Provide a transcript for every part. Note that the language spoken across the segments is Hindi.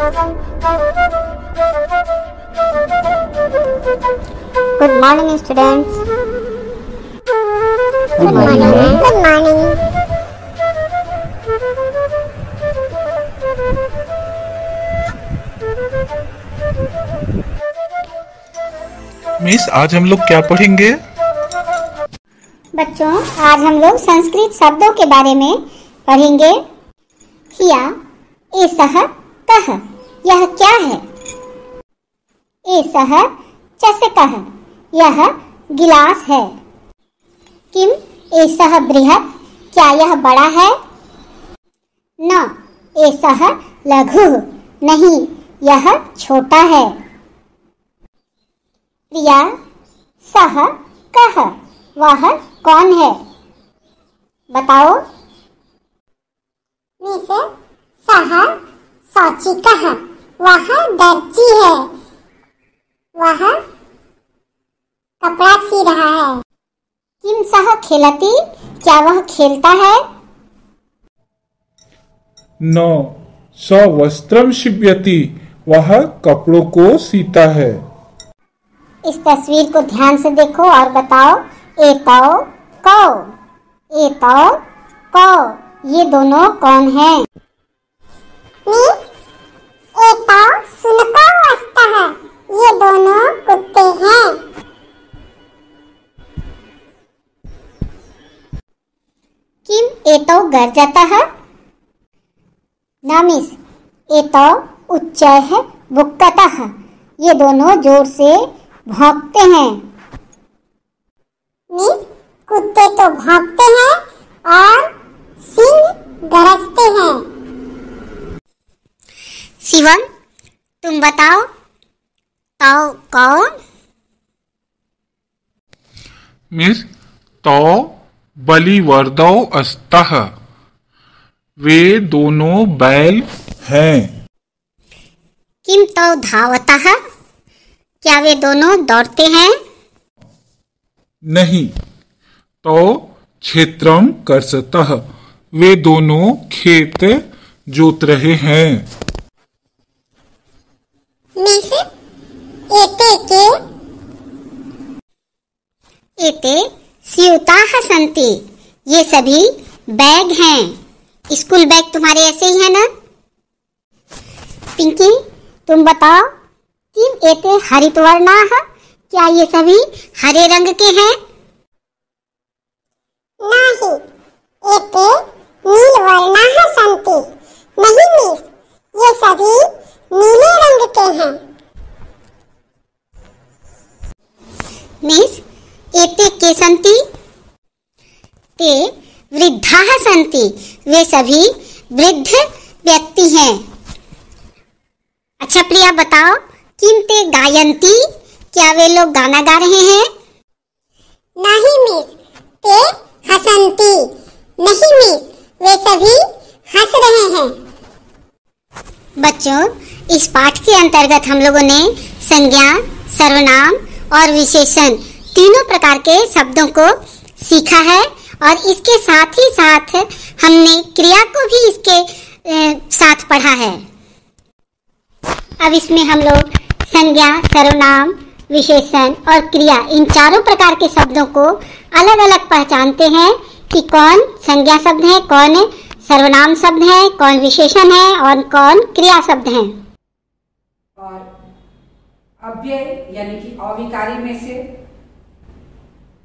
Good morning, students. Good morning. Good morning. Miss, आज हम लोग क्या पढ़ेंगे? बच्चों, आज हम लोग संस्कृत शब्दों के बारे में पढ़ेंगे। हिया, एसह, कह, यह क्या है? एसह चषकः, यह गिलास है। किम एसह बृहत्, क्या यह बड़ा है? न एसह लघुः, नहीं यह छोटा है। प्रिया, सह कः, वह कौन है? बताओ। मिस, सह शौचिकः, वह दर्जी है। वह कपड़ा सी रहा है। किम सह खेलति, क्या वह खेलता है? न स वस्त्रम शिव्यति, वह कपड़ों को सीता है। इस तस्वीर को ध्यान से देखो और बताओ। एतौ कौ, एतौ कौ, ये दोनों कौन हैं? एतौ शुनकौ अस्तः, ये दोनों कुत्ते हैं। किम एतौ गर्जतः, न मिस, एतौ उच्चैः भुक्कतः, ये दोनों जोर से भौंकते हैं। मिस, कुत्ते तो भौंकते हैं और सिंह गरजते हैं। शिवम, तुम बताओ, तौ कौन? मिस, तो बलिवर्दौ अस्तः, वे दोनों बैल हैं। किम तौ धावतः, क्या वे दोनों दौड़ते हैं? नहीं, तो क्षेत्रम कर्षतः, वे दोनों खेत जोत रहे हैं। मिस, एते के, एते स्यूताः सन्ति, ये सभी बैग हैं। स्कूल बैग तुम्हारे ऐसे ही है ना? पिंकी, तुम बताओ। किम एते हरितवर्णाः, क्या ये सभी हरे रंग के हैं? नहीं, एते नीलवर्णाः सन्ति, नहीं मिस, ये सभी नीले रंग के हैं। मिस, एते के सन्ति? ते वृद्धाः सन्ति, वे सभी वृद्ध व्यक्ति हैं। अच्छा प्रिया, बताओ। किम ते गायन्ति, क्या वे लोग गाना गा रहे हैं? नहीं मिस, ते हसन्ति, नहीं मिस, वे सभी हंस रहे हैं। बच्चों, इस पाठ के अंतर्गत हम लोगों ने संज्ञा, सर्वनाम और विशेषण तीनों प्रकार के शब्दों को सीखा है और इसके साथ ही साथ हमने क्रिया को भी इसके साथ पढ़ा है। अब इसमें हम लोग संज्ञा, सर्वनाम, विशेषण और क्रिया, इन चारों प्रकार के शब्दों को अलग अलग पहचानते हैं कि कौन संज्ञा शब्द है, कौन सर्वनाम शब्द है, कौन विशेषण है और कौन क्रिया शब्द है। और अव्यय यानी कि अविकारी में से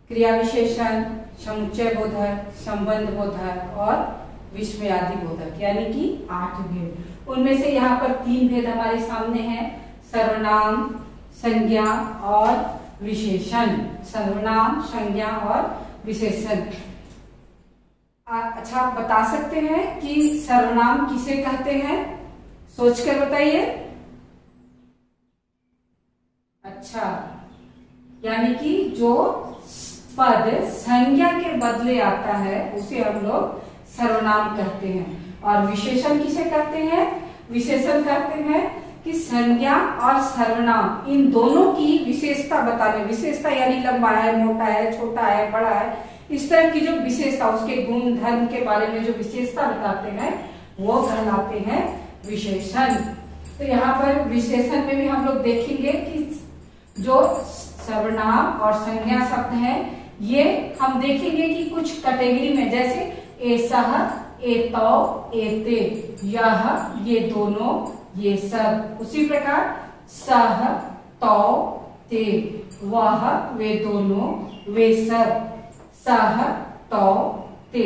क्रिया विशेषण, समुच्चय बोधक, संबंध बोधक और विस्मयादि बोधक यानी कि 8 भेद। उनमें से यहाँ पर 3 भेद हमारे सामने हैं, सर्वनाम, संज्ञा और विशेषण। सर्वनाम, संज्ञा और विशेषण। अच्छा, आप बता सकते हैं कि सर्वनाम किसे कहते हैं? सोचकर बताइए। अच्छा, यानी कि जो पद संज्ञा के बदले आता है उसे हम लोग सर्वनाम कहते हैं। और विशेषण किसे कहते हैं? विशेषण कहते हैं कि संज्ञा और सर्वनाम इन दोनों की विशेषता बताने, विशेषता यानी लंबा है, मोटा है, छोटा है, बड़ा है, इस तरह की जो विशेषता, उसके गुण धर्म के बारे में जो विशेषता बताते हैं वो कहलाते हैं विशेषण। तो यहाँ पर विशेषण में भी हम लोग देखेंगे कि जो सर्वनाम और संज्ञा शब्द हैं, ये हम देखेंगे कि कुछ कैटेगरी में, जैसे एसह, एतौ, एते, यह, ये दोनों, ये सब। उसी प्रकार सह, तौ, ते, वह, वे दोनों, वे सब। सह, तौ, ते,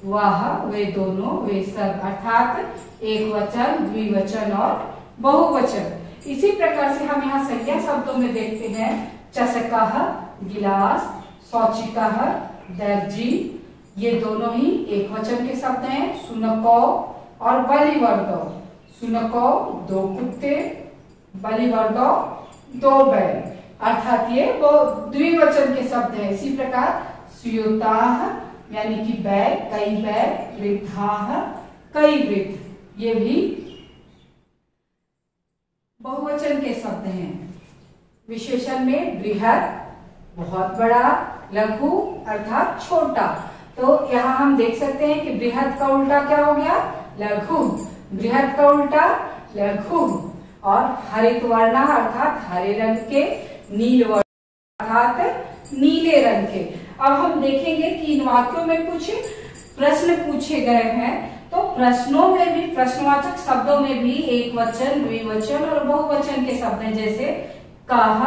वह, वे दोनों, वे सब, अर्थात एक वचन, द्विवचन और बहुवचन। इसी प्रकार से हम यहाँ संज्ञा शब्दों में देखते हैं चषकः, गिलास, शौचिकः, दर्जी, ये दोनों ही एक वचन के शब्द हैं। शुनको और बलिवर्दो। शुनको दो कुत्ते, बलिवर्दो दो बैल, अर्थात ये वो द्विवचन के शब्द हैं। इसी प्रकार सुयोताः यानी कि बैल, कई बैल, वृद्धाः कई वृद्ध, ये भी बहुवचन के शब्द हैं। विशेषण में बृहत् बहुत बड़ा, लघु अर्थात छोटा। तो यहाँ हम देख सकते हैं कि बृहत् का उल्टा क्या हो गया? लघु। बृहत् का उल्टा लघु। और हरित वर्ण अर्थात हरे रंग के, नील वर्ण अर्थात नीले रंग के। अब हम देखेंगे कि इन वाक्यों में कुछ प्रश्न पूछे गए हैं, तो प्रश्नों में भी, प्रश्नवाचक शब्दों में भी एक वचन, द्विवचन और बहुवचन के शब्द हैं। जैसे कह,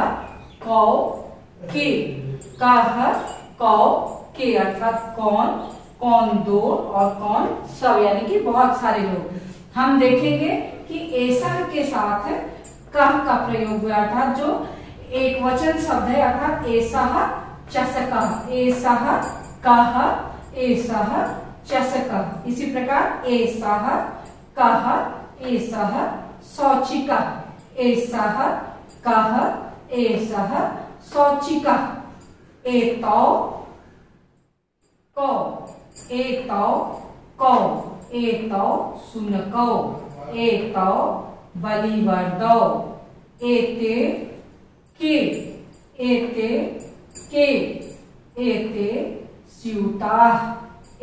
कौ, के। कह, कौ, के अर्थात कौन, कौन दो और कौन सब, यानी कि बहुत सारे लोग। हम देखेंगे कि ऐसा के साथ कह का प्रयोग हुआ, अर्थात जो एक वचन शब्द है, अर्थात ऐसा चषकः, ऐसा कह, ऐसा चषकः। इसी प्रकार ऐसा कह, ऐसा शौचिकः, ऐसा कह, ऐसा शौचिकः। एतौ कौ, एतौ कौ, एतौ शुनकौ, एतौ बलिवर्दौ, एते के, एते के, एते स्यूताः,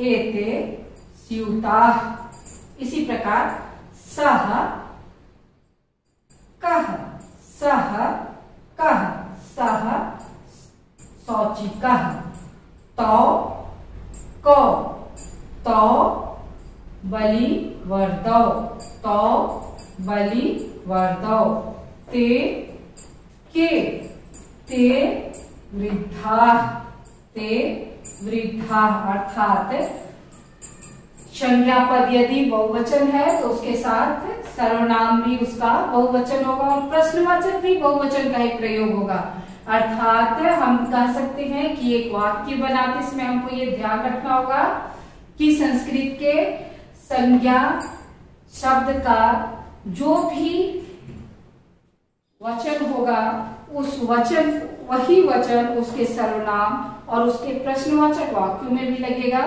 एते स्यूताः। इसी प्रकार सह कह, सह कह, सह शौचिकः। तौ कौ, तौ बलिवर्दौ, तौ बलिवर्दौ। ते के, ते वृद्धाः, ते वृद्धाः। अर्थात संज्ञा पद यदि बहुवचन है तो उसके साथ सर्वनाम भी उसका बहुवचन होगा और प्रश्नवाचक भी बहुवचन का ही प्रयोग होगा। अर्थात हम कह सकते हैं कि एक वाक्य बनाते समय हमको ये ध्यान रखना होगा कि संस्कृत के संज्ञा शब्द का जो भी वचन होगा, उस वचन, वही वचन उसके सर्वनाम और उसके प्रश्नवाचक वाक्यों में भी लगेगा।